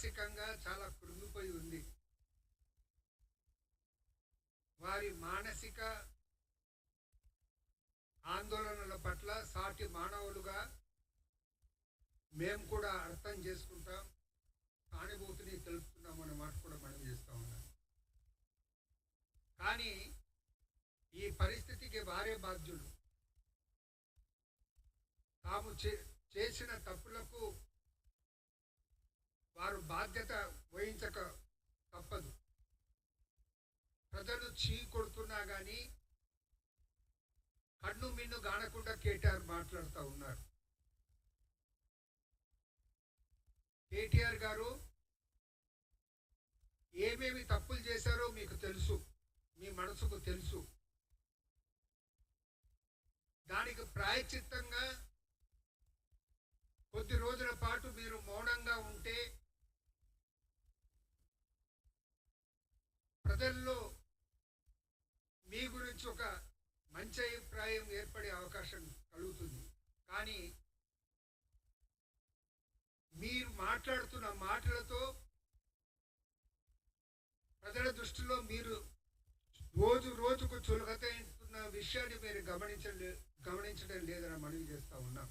మానసికంగా చాలా కృంగిపోయి ఉంది. వారి మానసిక ఆందోళనల పట్ల సాటి మానవులుగా మేము కూడా అర్థం చేసుకుంటాం, సానుభూతిని తెలుపుతున్నాం అనే మాట కూడా మనం చేస్తూ ఉన్నాం. కానీ ఈ పరిస్థితికి వారే బాధ్యులు. తాము చేసిన తప్పులకు వారు బాధ్యత వహించక తప్పదు. ప్రజలు చీ కొడుతున్నా కానీ కన్ను మిన్ను గానకుండా కేటీఆర్ మాట్లాడుతూ ఉన్నారు. కేటీఆర్ గారు ఏమేమి తప్పులు చేశారో మీకు తెలుసు, మీ మనసుకు తెలుసు. దానికి ప్రాయశ్చిత్తంగా కొద్ది రోజుల పాటు మీరు మౌనంగా ఉంటే ప్రజల్లో మీ గురించి ఒక మంచి అభిప్రాయం ఏర్పడే అవకాశం కలుగుతుంది. కానీ మీరు మాట్లాడుతున్న మాటలతో ప్రజల దృష్టిలో మీరు రోజు రోజుకు చులకతైన విషయాన్ని మీరు గమనించడం లేదని మనవి చేస్తూ ఉన్నాం.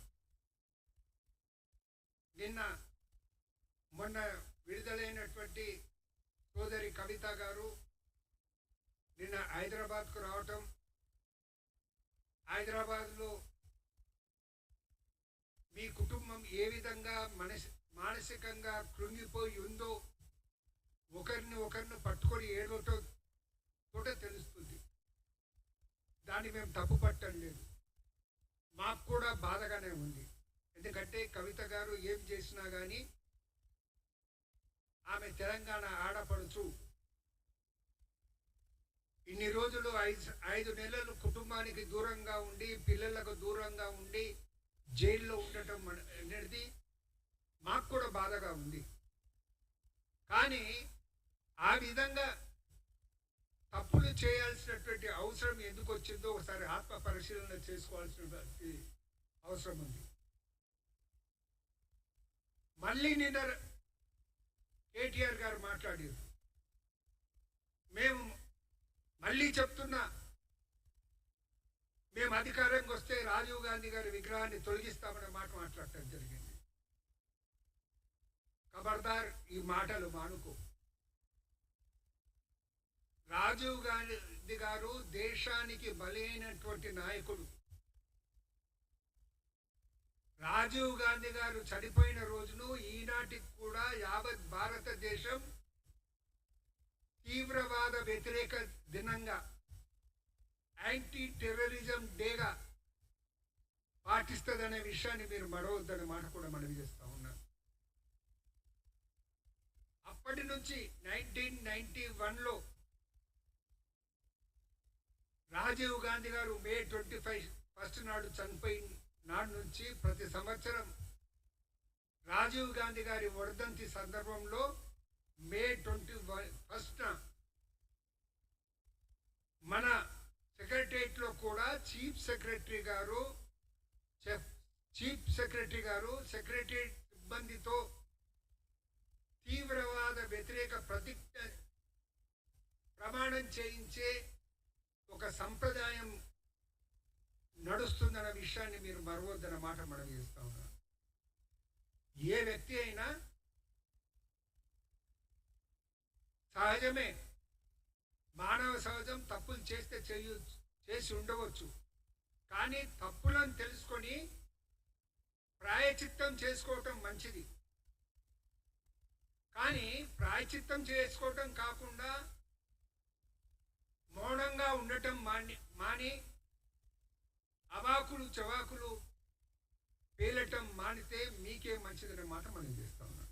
మొన్న విడుదలైనటువంటి సోదరి కవిత గారు నిన్న హైదరాబాద్కు రావటం, హైదరాబాద్లో మీ కుటుంబం ఏ విధంగా మానసికంగా కృంగిపోయి ఉందో ఒకరిని పట్టుకొని ఏడవటం కూడా తెలుస్తుంది. దాన్ని మేము తప్పు పట్టడం లేదు, మాకు కూడా బాధగానే ఉంది. ఎందుకంటే కవిత గారు ఏం చేసినా కానీ ఆమె తెలంగాణ ఆడపడుచు. ఇన్ని రోజులు 5 నెలలు కుటుంబానికి దూరంగా ఉండి, పిల్లలకు దూరంగా ఉండి జైల్లో ఉండటం అనేది మాకు కూడా బాధగా ఉంది. కానీ ఆ విధంగా తప్పులు చేయాల్సినటువంటి అవసరం ఎందుకు వచ్చిందో ఒకసారి ఆత్మ పరిశీలన చేసుకోవాల్సినటువంటి అవసరం ఉంది. మళ్ళీ నిన్న కేటీఆర్ గారు మాట్లాడారు. మేము మళ్ళీ చెప్తున్నా, మేము అధికారంకి వస్తే రాజీవ్ గాంధీ గారి విగ్రహాన్ని తొలగిస్తామనే మాట మాట్లాడటం జరిగింది. ఖబర్దార్, ఈ మాటలు మానుకో. రాజీవ్ గాంధీ గారు దేశానికి బలైనటువంటి నాయకుడు. రాజీవ్ గాంధీ గారు చనిపోయిన రోజును ఈనాటికి కూడా యావత్ భారతదేశం తీవ్రవాద వ్యతిరేక దినంగా, యాంటీ టెర్రరిజం డేగా పాటిస్తుందనే విషయాన్ని మీరు మరవద్దనే మాట కూడా మనవి చేస్తా ఉన్నాం. అప్పటి నుంచి 1991లో రాజీవ్ గాంధీ గారు మే 21 నాడు చనిపోయిన నాడు నుంచి ప్రతి సంవత్సరం రాజీవ్ గాంధీ గారి వర్ధంతి సందర్భంలో మే 21న మన సెక్రటరియట్లో కూడా చీఫ్ సెక్రటరీ గారు సెక్రటరియట్ సిబ్బందితో తీవ్రవాద వ్యతిరేక ప్రతిజ్ఞ ప్రమాణం చేయించే ఒక సంప్రదాయం నడుస్తుందన్న విషయాన్ని మీరు మరవద్దన్న మాట మనం చేస్తా ఉన్నాం. ఏ వ్యక్తి అయినా సహజమే, మానవ సహజం, తప్పులు చేసి ఉండవచ్చు. కానీ తప్పులను తెలుసుకొని ప్రాయచిత్తం చేసుకోవటం మంచిది. కానీ ప్రాయచిత్తం చేసుకోవటం కాకుండా మౌనంగా ఉండటం మాని అవాకులు చవాకులు పేలటం మానితే మీకే మంచిదనే మాట మనం చేస్తా ఉన్నాం.